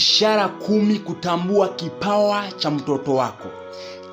Ishara 10 kutambua kipawa cha mtoto wako.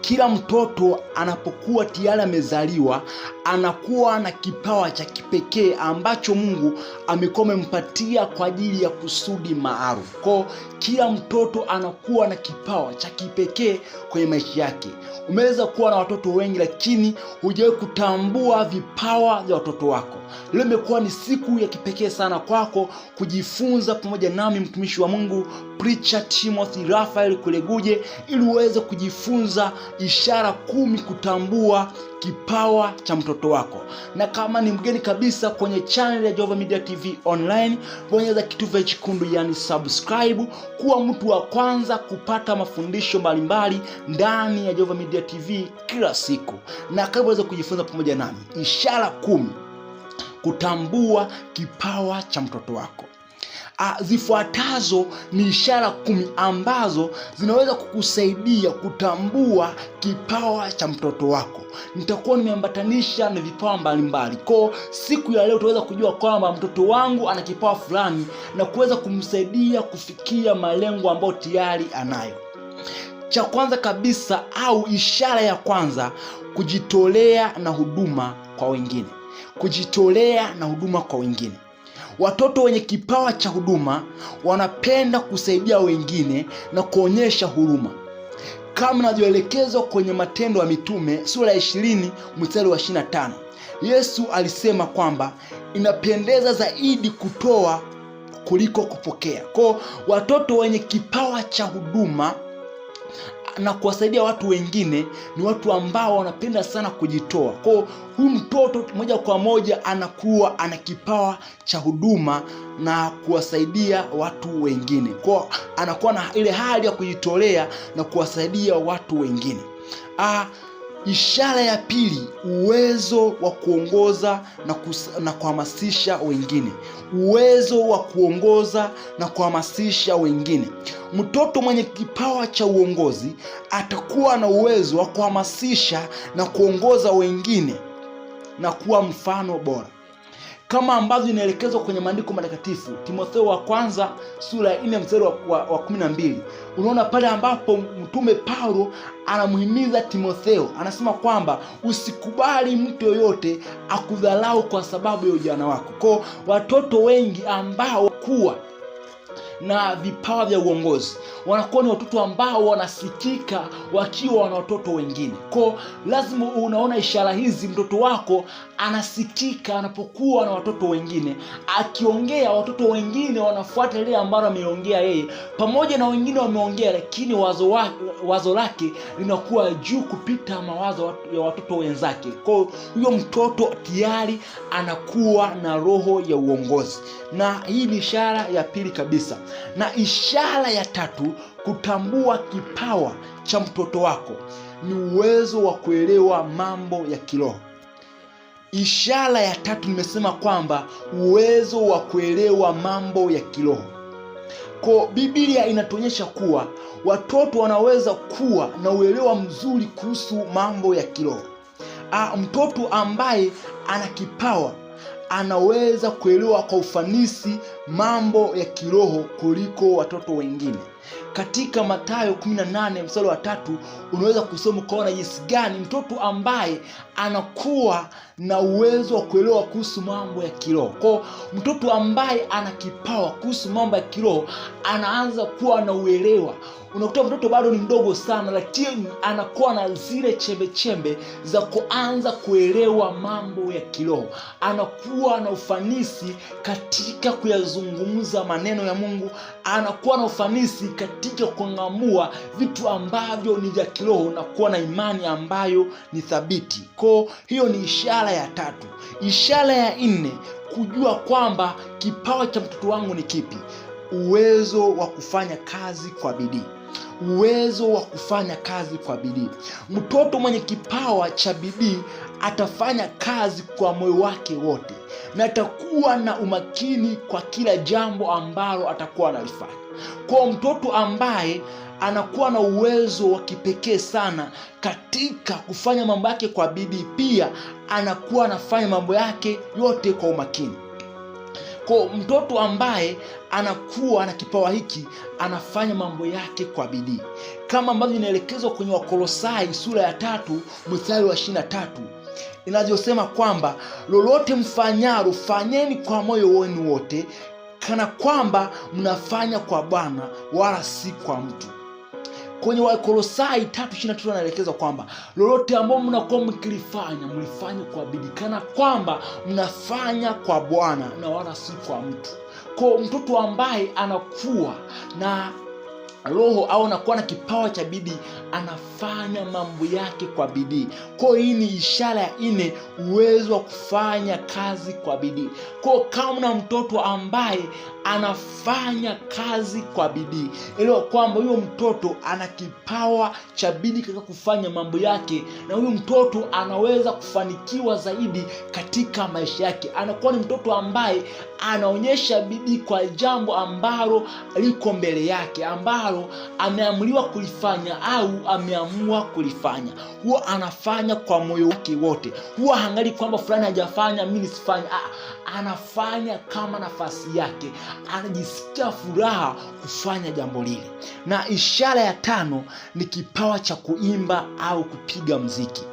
Kila mtoto anapokuwa tayari amezaliwa anakuwa na kipawa cha kipekee ambacho Mungu amekuwa amempatia kwa ajili ya kusudi maalum. Kwa kila mtoto anakuwa na kipawa cha kipekee kwenye maisha yake. Umeweza kuwa na watoto wengi lakini hujawahi kutambua vipawa vya watoto wako. Leo imekuwa ni siku ya kipekee sana kwako kujifunza pamoja nami mtumishi wa Mungu Preacher Timothy Raphael Kuleguje ili uweze kujifunza ishara 10 kutambua kipawa cha mtoto wako. Na kama ni mgeni kabisa kwenye channel ya Jehova Media TV Online, bonyeza kitufe chekundu yani subscribe, kuwa mtu wa kwanza kupata mafundisho mbalimbali ndani ya Jehova Media TV kila siku. Na karibu uweze kujifunza pamoja nami ishara 10 kutambua kipawa cha mtoto wako. Zifuatazo ni ishara 10 ambazo zinaweza kukusaidia kutambua kipawa cha mtoto wako. Nitakuwa nimeambatanisha na vipawa mbalimbali. Kwa siku ya leo utaweza kujua kwamba mtoto wangu ana kipawa fulani na kuweza kumsaidia kufikia malengo ambayo tayari anayo. Cha kwanza kabisa au ishara ya kwanza, kujitolea na huduma kwa wengine. Kujitolea na huduma kwa wengine. Watoto wenye kipawa cha huduma wanapenda kusaidia wengine na kuonyesha huruma. Kama inavyoelekezwa kwenye Matendo ya Mitume sura ya 20 mstari wa 25. Yesu alisema kwamba inapendeza zaidi kutoa kuliko kupokea. Kwa watoto wenye kipawa cha huduma na kuwasaidia watu wengine ni watu ambao wanapenda sana kujitoa. Kwa huyu mtoto moja kwa moja anakuwa ana kipawa cha huduma na kuwasaidia watu wengine. Kwa anakuwa na ile hali ya kujitolea na kuwasaidia watu wengine. Ishara ya pili, uwezo wa kuongoza na kuhamasisha wengine. Uwezo wa kuongoza na kuhamasisha wengine. Mtoto mwenye kipawa cha uongozi atakuwa na uwezo wa kuhamasisha na kuongoza wengine na kuwa mfano bora, kama ambavyo inaelekezwa kwenye maandiko matakatifu. Timotheo wa kwanza sura ya 4 mstari wa 12. Unaona pale ambapo mtume Paulo anamhimiza Timotheo, anasema kwamba usikubali mtu yoyote akudhalau kwa sababu ya ujana wako. Kwa watoto wengi ambao kuwa na vipawa vya uongozi wanakuwa ni watoto ambao wanasikika wakiwa na watoto wengine. Kwa lazima unaona ishara hizi, mtoto wako anasikika anapokuwa na watoto wengine. Akiongea watoto wengine wanafuata ile ambalo ameongea yeye, pamoja na wengine wameongea lakini wazo lake linakuwa juu kupita mawazo ya watoto wenzake. Kwa huyo mtoto tayari anakuwa na roho ya uongozi. Na hii ni ishara ya pili kabisa. Na ishara ya tatu, kutambua kipawa cha mtoto wako ni uwezo wa kuelewa mambo ya kiroho. Ishara ya tatu nimesema kwamba uwezo wa kuelewa mambo ya kiroho. Kwa Biblia inatuonyesha kuwa watoto wanaweza kuwa na uelewa mzuri kuhusu mambo ya kiroho. Mtoto ambaye ana kipawa anaweza kuelewa kwa ufanisi mambo ya kiroho kuliko watoto wengine. Katika Mathayo 18 mstari wa 3 unaweza kusoma kuona jinsi gani mtoto ambaye anakuwa na uwezo wa kuelewa kuhusu mambo ya kiroho. Kwa mtoto ambaye ana kipawa kuhusu mambo ya kiroho anaanza kuwa na uelewa. Unakuta mtoto bado ni mdogo sana lakini anakuwa na zile chembe za kuanza kuelewa mambo ya kiroho. Anakuwa na ufanisi katika kuyazungumza maneno ya Mungu. Anakuwa na ufanisi katika kung'amua vitu ambavyo ni vya kiroho na kuwa na imani ambayo ni thabiti. Kwa hiyo ni ishara ya tatu. Ishara ya 4, kujua kwamba kipawa cha mtoto wangu ni kipi. Uwezo wa kufanya kazi kwa bidii. Uwezo wa kufanya kazi kwa bidii. Mtoto mwenye kipawa cha bidii atafanya kazi kwa moyo wake wote na atakuwa na umakini kwa kila jambo ambalo atakuwa analifanya. Kwa mtoto ambaye anakuwa na uwezo wa kipekee sana katika kufanya mambo yake kwa bidii, pia anakuwa anafanya mambo yake yote kwa umakini. Kwa mtoto ambaye anakuwa na kipawa hiki anafanya mambo yake kwa bidii, kama ambavyo inaelekezwa kwenye Wakolosai sura ya 3 mstari wa 23 inavyosema kwamba lolote mfanyalo fanyeni kwa moyo wenu wote, kana kwamba mnafanya kwa Bwana wala si kwa mtu. Kwenye Wakolosai 3:23 anaelekeza kwamba lolote ambalo mnakuwa mkilifanya mlifanye kwa bidii, kana kwamba mnafanya kwa Bwana na wala si kwa mtu. Kwa mtoto ambaye anakuwa na roho au anakuwa na kipawa cha bidii anafanya mambo yake kwa bidii. Kwa hii ni ishara ya 4, uwezo wa kufanya kazi kwa bidii. Kwa kama na mtoto ambaye anafanya kazi kwa bidii, elewa kwamba huyo mtoto ana kipawa cha bidii katika kufanya mambo yake, na huyo mtoto anaweza kufanikiwa zaidi katika maisha yake. Anakuwa ni mtoto ambaye anaonyesha bidii kwa jambo ambalo liko mbele yake, ambalo ameamriwa kulifanya au ameamua kulifanya. Huwa anafanya kwa moyo wake wote. Huwa haangalii kwamba fulani hajafanya mimi nisifanye. Anafanya kama nafasi yake, anajisikia furaha kufanya jambo lile. Na ishara ya 5 ni kipawa cha kuimba au kupiga mziki.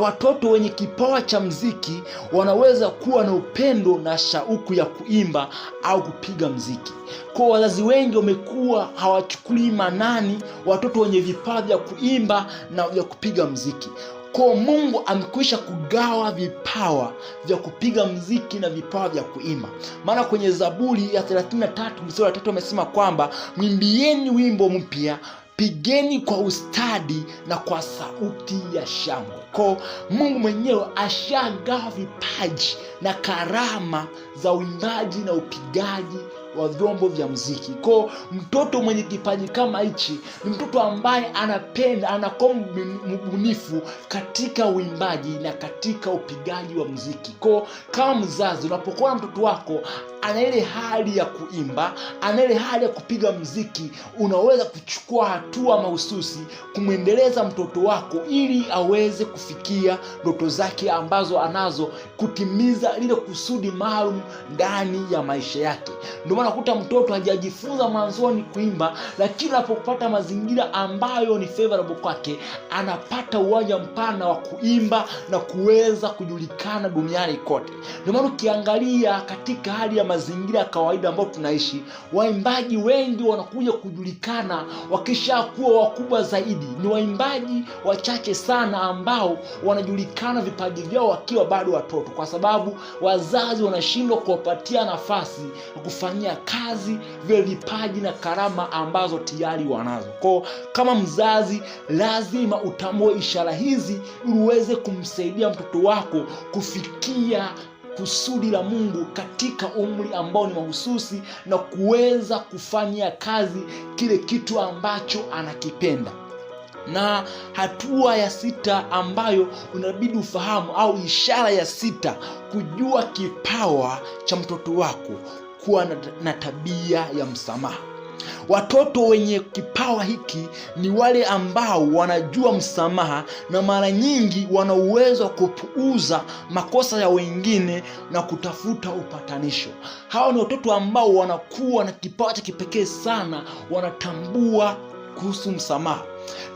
Watoto wenye kipawa cha mziki wanaweza kuwa na upendo na shauku ya kuimba au kupiga mziki. Kwa wazazi wengi wamekuwa hawachukuli manani watoto wenye vipawa vya kuimba na vya kupiga mziki. Kwa Mungu amekwisha kugawa vipawa vya kupiga mziki na vipawa vya kuimba. Maana kwenye Zaburi ya 33 mstari wa 3 amesema kwamba mwimbieni wimbo mpya, pigeni kwa ustadi na kwa sauti ya shangwe. Kwa Mungu mwenyewe ashagawa vipaji na karama za uimbaji na upigaji wa vyombo vya muziki. Kwa mtoto mwenye kipaji kama hichi ni mtoto ambaye anapenda, anakuwa mbunifu katika uimbaji na katika upigaji wa muziki. Kwa kama mzazi, unapokuwa na mtoto wako ana ile hali ya kuimba, ana ile hali ya kupiga muziki, unaweza kuchukua hatua mahususi kumwendeleza mtoto wako ili aweze kufikia ndoto zake ambazo anazo, kutimiza lile kusudi maalum ndani ya maisha yake. Ndio maana kuta mtoto hajajifunza mwanzoni kuimba, lakini anapopata mazingira ambayo ni favorable kwake, anapata uwanja mpana wa kuimba na kuweza kujulikana duniani kote. Ndio maana ukiangalia katika hali ya mazingira ya kawaida ambayo tunaishi, waimbaji wengi wanakuja kujulikana wakishakuwa wakubwa zaidi. Ni waimbaji wachache sana ambao wanajulikana vipaji vyao wakiwa bado watoto, kwa sababu wazazi wanashindwa kuwapatia nafasi ya kufanyia kazi vile vipaji na karama ambazo tayari wanazo. Kwa kama mzazi, lazima utambue ishara hizi ili uweze kumsaidia mtoto wako kufikia kusudi la Mungu katika umri ambao ni mahususi na kuweza kufanyia kazi kile kitu ambacho anakipenda. Na hatua ya 6 ambayo unabidi ufahamu, au ishara ya 6, kujua kipawa cha mtoto wako, kuwa na tabia ya msamaha. Watoto wenye kipawa hiki ni wale ambao wanajua msamaha na mara nyingi wana uwezo wa kupuuza makosa ya wengine na kutafuta upatanisho. Hao ni watoto ambao wanakuwa na kipawa cha kipekee sana, wanatambua kuhusu msamaha.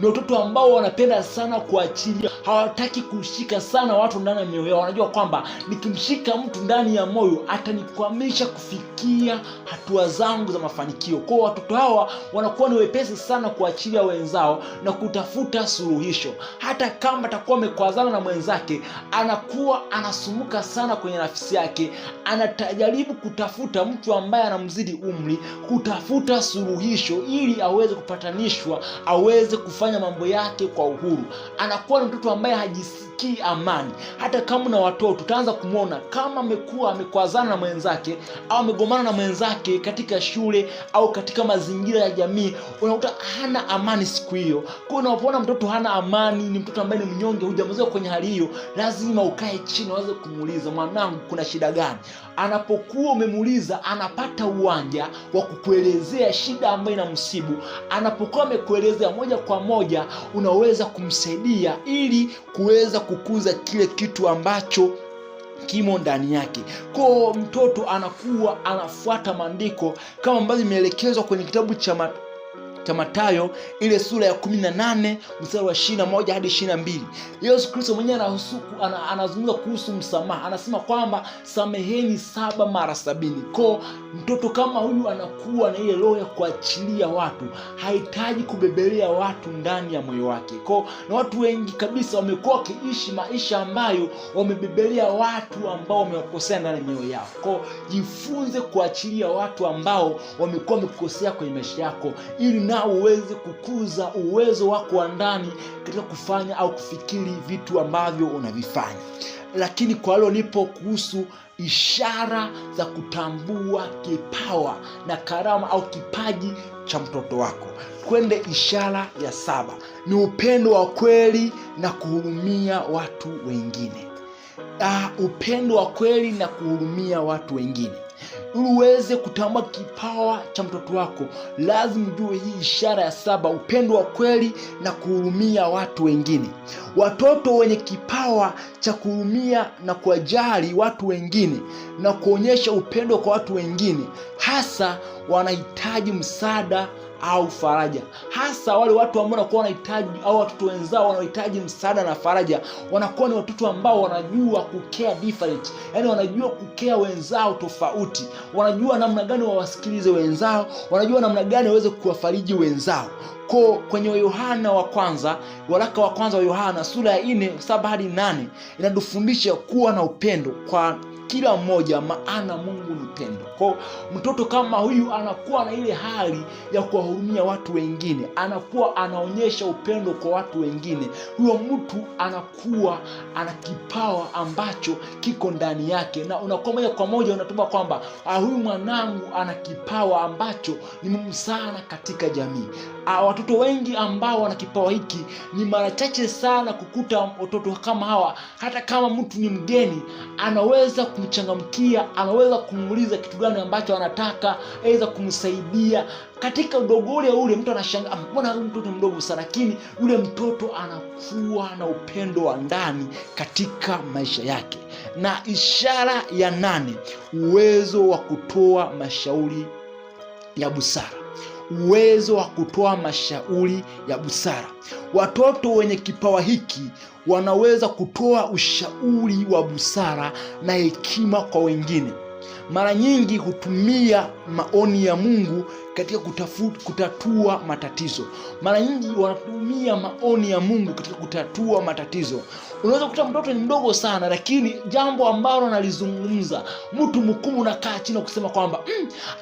Ni watoto ambao wanapenda sana kuachilia, hawataki kushika sana watu ndani ya mioyo yao. Wanajua kwamba nikimshika mtu ndani ya moyo atanikwamisha kufikia hatua zangu za mafanikio. Kwa watoto hawa wanakuwa ni wepesi sana kuachilia wenzao na kutafuta suluhisho. Hata kama atakuwa amekwazana na mwenzake, anakuwa anasumuka sana kwenye nafsi yake, anatajaribu kutafuta mtu ambaye anamzidi umri, kutafuta suluhisho ili aweze kupatanishwa, aweze kufanya mambo yake kwa uhuru. Anakuwa ni mtoto ambaye hajisikii amani. Hata kama na watoto utaanza kumwona kama amekuwa amekwazana na mwenzake au amegomana na mwenzake katika shule au katika mazingira ya jamii, unakuta hana amani siku hiyo. Kwa unapoona mtoto hana amani, ni mtoto ambaye ni mnyonge, hujamzoea kwenye hali hiyo, lazima ukae chini uanze kumuuliza, mwanangu kuna shida gani? Anapokuwa umemuuliza, anapata uwanja wa kukuelezea shida ambayo inamsibu. Anapokuwa amekuelezea moja kwa moja, unaweza kumsaidia ili kuweza kukuza kile kitu ambacho kimo ndani yake. Kwa mtoto anakuwa anafuata maandiko kama ambavyo imeelekezwa kwenye kitabu cha Mathayo ile sura ya 18 mstari wa 21 hadi 22. Yesu Kristo mwenyewe anazungumza kuhusu msamaha. Anasema kwamba sameheni 7 mara 70. Kwa mtoto kama huyu anakuwa na ile roho ya kuachilia watu, hahitaji kubebelea watu ndani ya moyo wake. Kwa na watu wengi kabisa wamekuwa wakiishi maisha ambayo wamebebelea watu ambao wamewakosea ndani ya mioyo yao. Kwa jifunze kuachilia watu ambao wamekuwa wamekukosea kwenye maisha yako, ili na uweze kukuza uwezo wako wa ndani katika kufanya au kufikiri vitu ambavyo unavifanya. Lakini kwa leo nipo kuhusu ishara za kutambua kipawa na karama au kipaji cha mtoto wako. Kwende ishara ya 7 ni upendo wa kweli na kuhurumia watu wengine. Upendo wa kweli na kuhurumia watu wengine. Ili uweze kutambua kipawa cha mtoto wako, lazima ujue hii ishara ya 7, upendo wa kweli na kuhurumia watu wengine. Watoto wenye kipawa cha kuhurumia na kuwajali watu wengine na kuonyesha upendo kwa watu wengine, hasa wanahitaji msaada au faraja. Hasa wale watu ambao wanakuwa wanahitaji, au watoto wenzao wanahitaji msaada na faraja, wanakuwa ni watoto ambao wanajua kukea different, yani wanajua kukea wenzao tofauti, wanajua namna gani wawasikilize wenzao, wanajua namna gani waweze kuwafariji wenzao. Kwenye Yohana wa kwanza, waraka wa kwanza wa Yohana sura ya 4:7 hadi 8 inatufundisha kuwa na upendo kwa kila mmoja, maana Mungu ni upendo. Kwa mtoto kama huyu anakuwa na ile hali ya kuwahurumia watu wengine, anakuwa anaonyesha upendo kwa watu wengine. Huyo mtu anakuwa ana kipawa ambacho kiko ndani yake, na unakuwa moja kwa moja unatuma kwamba huyu mwanangu ana kipawa ambacho ni muhimu sana katika jamii. Watoto wengi ambao wana kipawa hiki, ni mara chache sana kukuta watoto kama hawa, hata kama mtu ni mgeni, anaweza kumchangamkia, anaweza kumuuliza kitu gani ambacho anataka, aweza kumsaidia. Katika udogo ule mtu anashangaa, mbona huyu mtoto mdogo sana, lakini yule mtoto anakuwa na upendo wa ndani katika maisha yake. Na ishara ya 8, uwezo wa kutoa mashauri ya busara. Uwezo wa kutoa mashauri ya busara. Watoto wenye kipawa hiki wanaweza kutoa ushauri wa busara na hekima kwa wengine. Mara nyingi hutumia maoni ya Mungu katika kutatua matatizo. Mara nyingi wanatumia maoni ya Mungu katika kutatua matatizo. Unaweza kukuta mtoto ni mdogo sana, lakini jambo ambalo analizungumza, mtu mkubwa unakaa chini kusema kwamba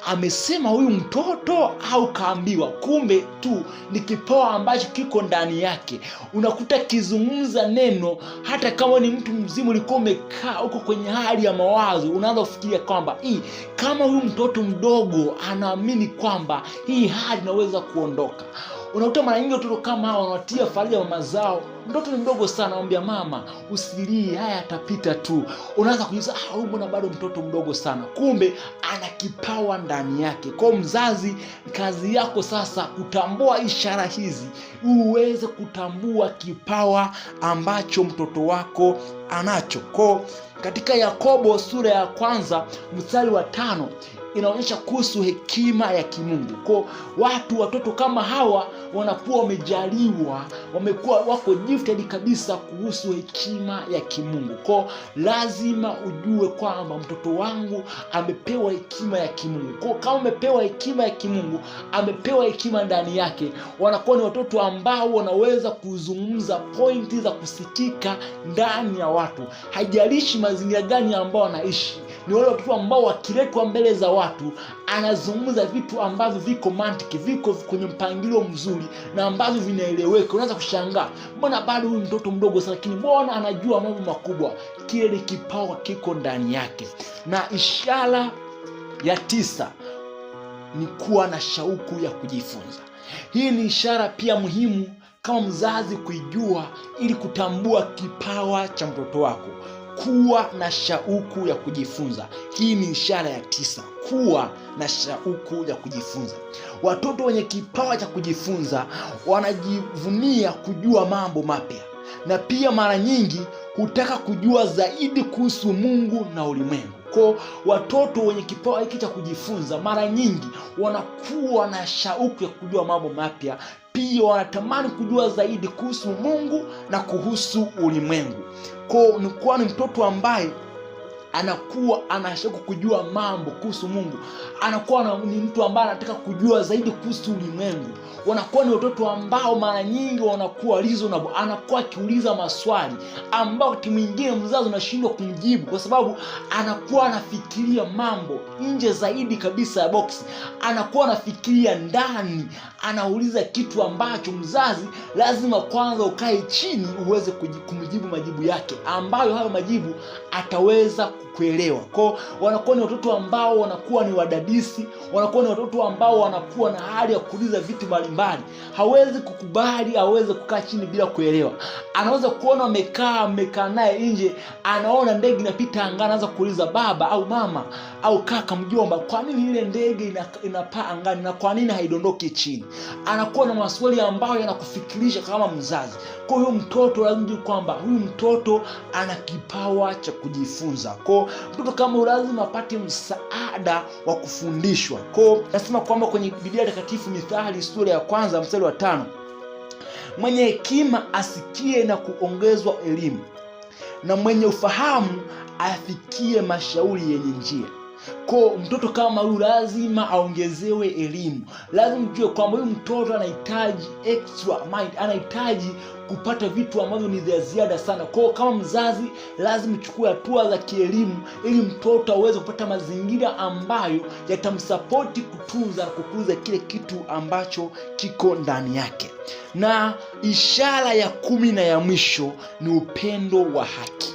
amesema huyu mtoto au kaambiwa. Kumbe tu ni kipawa ambacho kiko ndani yake. Unakuta kizungumza neno, hata kama ni mtu mzima ulikuwa umekaa uko kwenye hali ya mawazo, unaanza kufikiria kwamba kama huyu mtoto mdogo anaamini kwamba hii hali inaweza kuondoka. Unakuta mara nyingi watoto kama hao wanatia faraja mama zao. Mtoto ni mdogo sana, anamwambia mama usilie, haya yatapita tu. Unaanza kujiuliza huyu mbona bado mtoto mdogo sana. Kumbe ana kipawa ndani yake. Kwa mzazi, kazi yako sasa kutambua ishara hizi, uweze kutambua kipawa ambacho mtoto wako anacho. Kwa katika Yakobo sura ya 1 mstari wa 5 inaonyesha kuhusu hekima ya kimungu. Kwa watoto kama hawa wanakuwa wamejaliwa, wamekuwa wako gifted kabisa kuhusu hekima ya kimungu. Kwa lazima ujue kwamba mtoto wangu amepewa hekima ya kimungu. Kwa kama amepewa hekima ya kimungu, amepewa hekima ndani yake, wanakuwa ni watoto ambao wanaweza kuzungumza pointi za kusikika ndani ya watu. Haijalishi mazingira gani ambao wanaishi, ni wale watoto ambao wakiletwa mbele za watu anazungumza vitu ambavyo viko mantiki, viko kwenye mpangilio mzuri na ambavyo vinaeleweka. Unaanza kushangaa, mbona bado huyu mtoto mdogo sana, lakini mbona anajua mambo makubwa. Kile kipawa kiko ndani yake. Na ishara ya 9 ni kuwa na shauku ya kujifunza. Hii ni ishara pia muhimu kama mzazi kuijua, ili kutambua kipawa cha mtoto wako. Kuwa na shauku ya kujifunza. Hii ni ishara ya 9, kuwa na shauku ya kujifunza. Watoto wenye kipawa cha kujifunza wanajivunia kujua mambo mapya. na pia mara nyingi hutaka kujua zaidi kuhusu Mungu na ulimwengu. Kwa watoto wenye kipawa hiki cha kujifunza mara nyingi wanakuwa na shauku ya kujua mambo mapya, pia wanatamani kujua zaidi kuhusu Mungu na kuhusu ulimwengu. Kwa ni mtoto ambaye anakuwa anashauku kujua mambo kuhusu Mungu, anakuwa ni mtu ambaye anataka kujua zaidi kuhusu ulimwengu. Wanakuwa ni watoto ambao mara nyingi wanakuwa reasonable, anakuwa akiuliza maswali ambao wakati mwingine mzazi unashindwa kumjibu, kwa sababu anakuwa anafikiria mambo nje zaidi kabisa ya box, anakuwa anafikiria ndani, anauliza kitu ambacho mzazi lazima kwanza ukae chini uweze kumjibu majibu yake, ambayo hayo majibu ataweza kuelewa. Kwa wanakuwa ni watoto ambao wanakuwa ni wadadisi, wanakuwa ni watoto ambao wanakuwa na hali ya kuuliza vitu mbalimbali. Hawezi kukubali, hawezi kukaa chini bila kuelewa. Anaweza kuona amekaa naye nje, anaona ndege inapita angani, anaanza kuuliza baba au mama au kaka, mjomba, kwa nini ile ndege inapaa angani na kwa nini haidondoki chini? Anakuwa na maswali ambayo yanakufikirisha kama mzazi. Kwa hiyo mtoto lazima kwamba huyu mtoto ana kipawa cha kujifunza. Kwa mtoto kama lazima apate msaada wa kufundishwa. Kwa nasema kwamba kwenye Biblia Takatifu Mithali sura ya 1 mstari wa 5, mwenye hekima asikie na kuongezwa elimu, na mwenye ufahamu afikie mashauri yenye njia. Kwa mtoto kama huyu lazima aongezewe elimu. Lazima ujue kwamba huyu mtoto anahitaji extra mind, anahitaji kupata vitu ambavyo ni vya ziada sana. Kwa kama mzazi lazima uchukue hatua za kielimu ili mtoto aweze kupata mazingira ambayo yatamsapoti kutunza na kukuza kile kitu ambacho kiko ndani yake. Na ishara ya 10 na ya mwisho ni upendo wa haki.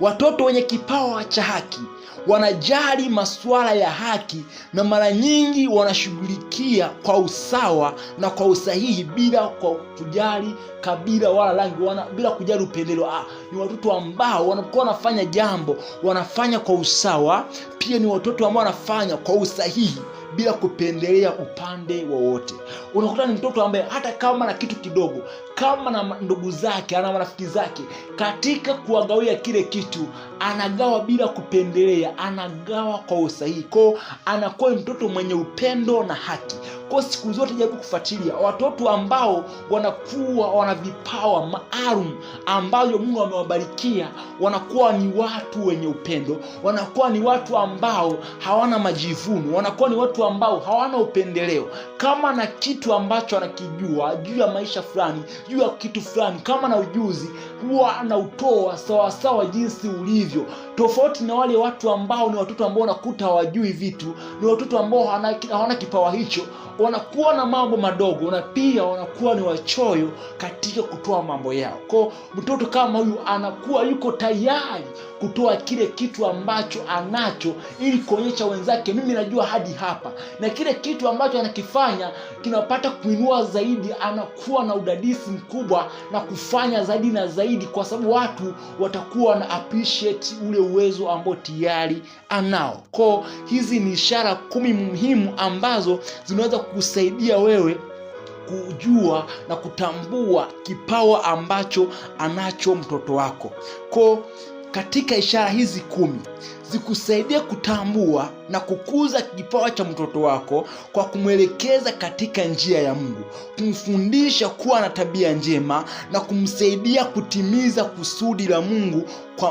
Watoto wenye kipawa cha haki wanajali masuala ya haki, na mara nyingi wanashughulikia kwa usawa na kwa usahihi bila kujali kabila wala rangi, bila kujali upendeleo. Ni watoto ambao wanapokuwa wanafanya jambo wanafanya kwa usawa, pia ni watoto ambao wanafanya kwa usahihi bila kupendelea upande wowote. Unakuta ni mtoto ambaye hata kama na kitu kidogo, kama na ndugu zake, ana marafiki zake, katika kuwagawia kile kitu anagawa bila kupendelea, anagawa kwa usahihi. Kwa anakuwa mtoto mwenye upendo na haki. Kwa siku zote jaribu kufuatilia watoto ambao wanakuwa wana vipawa maalum ambavyo Mungu amewabarikia. Wanakuwa ni watu wenye upendo, wanakuwa ni watu ambao hawana majivuno, wanakuwa ni watu ambao hawana upendeleo. Kama na kitu ambacho anakijua juu ya maisha fulani, juu ya kitu fulani, kama na ujuzi, huwa anautoa sawa sawa jinsi ulivyo. Tofauti na wale watu ambao ni watoto ambao wanakuta hawajui vitu, ni watoto ambao hawana kipawa hicho, wanakuwa na mambo madogo, na pia wanakuwa ni wachoyo katika kutoa mambo yao. Kwa mtoto kama huyu anakuwa yuko tayari kutoa kile kitu ambacho anacho ili kuonyesha wenzake, mimi najua hadi hapa, na kile kitu ambacho anakifanya kinapata kuinua zaidi. Anakuwa na udadisi mkubwa na kufanya zaidi na zaidi, kwa sababu watu watakuwa na appreciate ule uwezo ambao tayari anao. Kwa hizi ni ishara 10 muhimu ambazo zinaweza kusaidia wewe kujua na kutambua kipawa ambacho anacho mtoto wako. Kwa katika ishara hizi 10 zikusaidia kutambua na kukuza kipawa cha mtoto wako kwa kumwelekeza katika njia ya Mungu, kumfundisha kuwa na tabia njema na kumsaidia kutimiza kusudi la Mungu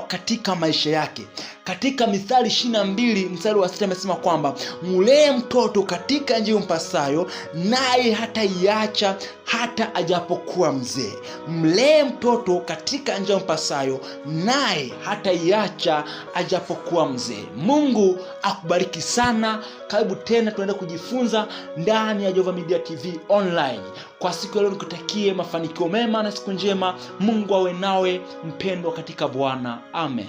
katika maisha yake. Katika Mithali 22 mstari wa 6 amesema kwamba mlee mtoto katika njia mpasayo, naye hataiacha hata ajapokuwa mzee. Mlee mtoto katika njia mpasayo, naye hataiacha ajapokuwa mzee. Mungu akubariki sana. Karibu tena tunaenda kujifunza ndani ya Jehova Media TV online. Kwa siku ya leo nikutakie mafanikio mema na siku njema. Mungu awe nawe mpendwa katika Bwana. Amen.